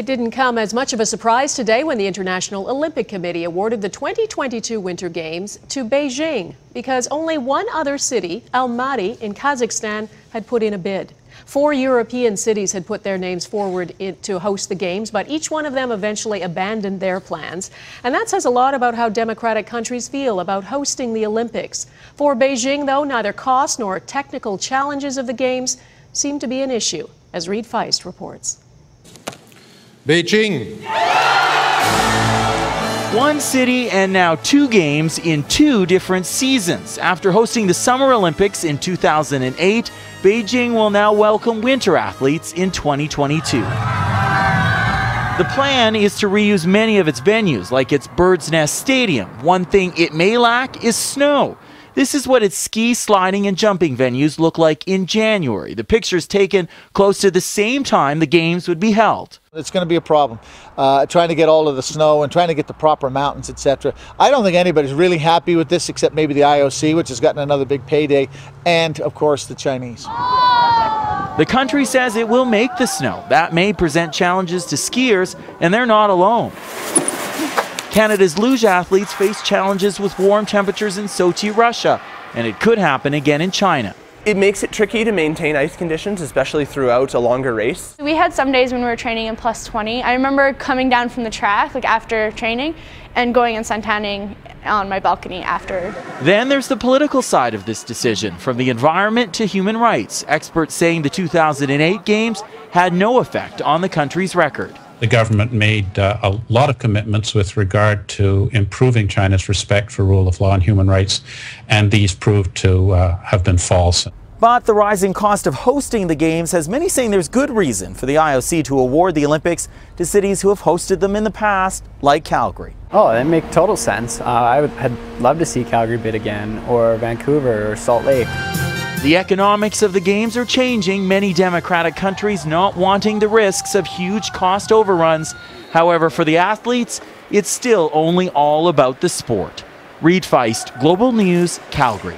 It didn't come as much of a surprise today when the International Olympic Committee awarded the 2022 Winter Games to Beijing because only one other city, Almaty in Kazakhstan, had put in a bid. 4 European cities had put their names forward to host the Games, but each one of them eventually abandoned their plans. And that says a lot about how democratic countries feel about hosting the Olympics. For Beijing, though, neither cost nor technical challenges of the Games seem to be an issue, as Reid Feist reports. Beijing. One city and now 2 games in 2 different seasons. After hosting the Summer Olympics in 2008, Beijing will now welcome winter athletes in 2022. The plan is to reuse many of its venues, like its Bird's Nest Stadium. One thing it may lack is snow. This is what its ski, sliding, and jumping venues look like in January. The pictures taken close to the same time the Games would be held. It's going to be a problem, trying to get all of the snow and trying to get the proper mountains, etc. I don't think anybody's really happy with this except maybe the IOC, which has gotten another big payday, and, of course, the Chinese. The country says it will make the snow. That may present challenges to skiers, and they're not alone. Canada's luge athletes face challenges with warm temperatures in Sochi, Russia, and it could happen again in China. It makes it tricky to maintain ice conditions, especially throughout a longer race. We had some days when we were training in plus 20. I remember coming down from the track after training and going and suntanning on my balcony after. Then there's the political side of this decision, from the environment to human rights. Experts saying the 2008 Games had no effect on the country's record. The government made a lot of commitments with regard to improving China's respect for rule of law and human rights, and these proved to have been false. But the rising cost of hosting the Games has many saying there's good reason for the IOC to award the Olympics to cities who have hosted them in the past, like Calgary. Oh, that makes total sense. I'd love to see Calgary bid again, or Vancouver, or Salt Lake. The economics of the Games are changing, many democratic countries not wanting the risks of huge cost overruns. However, for the athletes, it's still only all about the sport. Reid Feist, Global News, Calgary.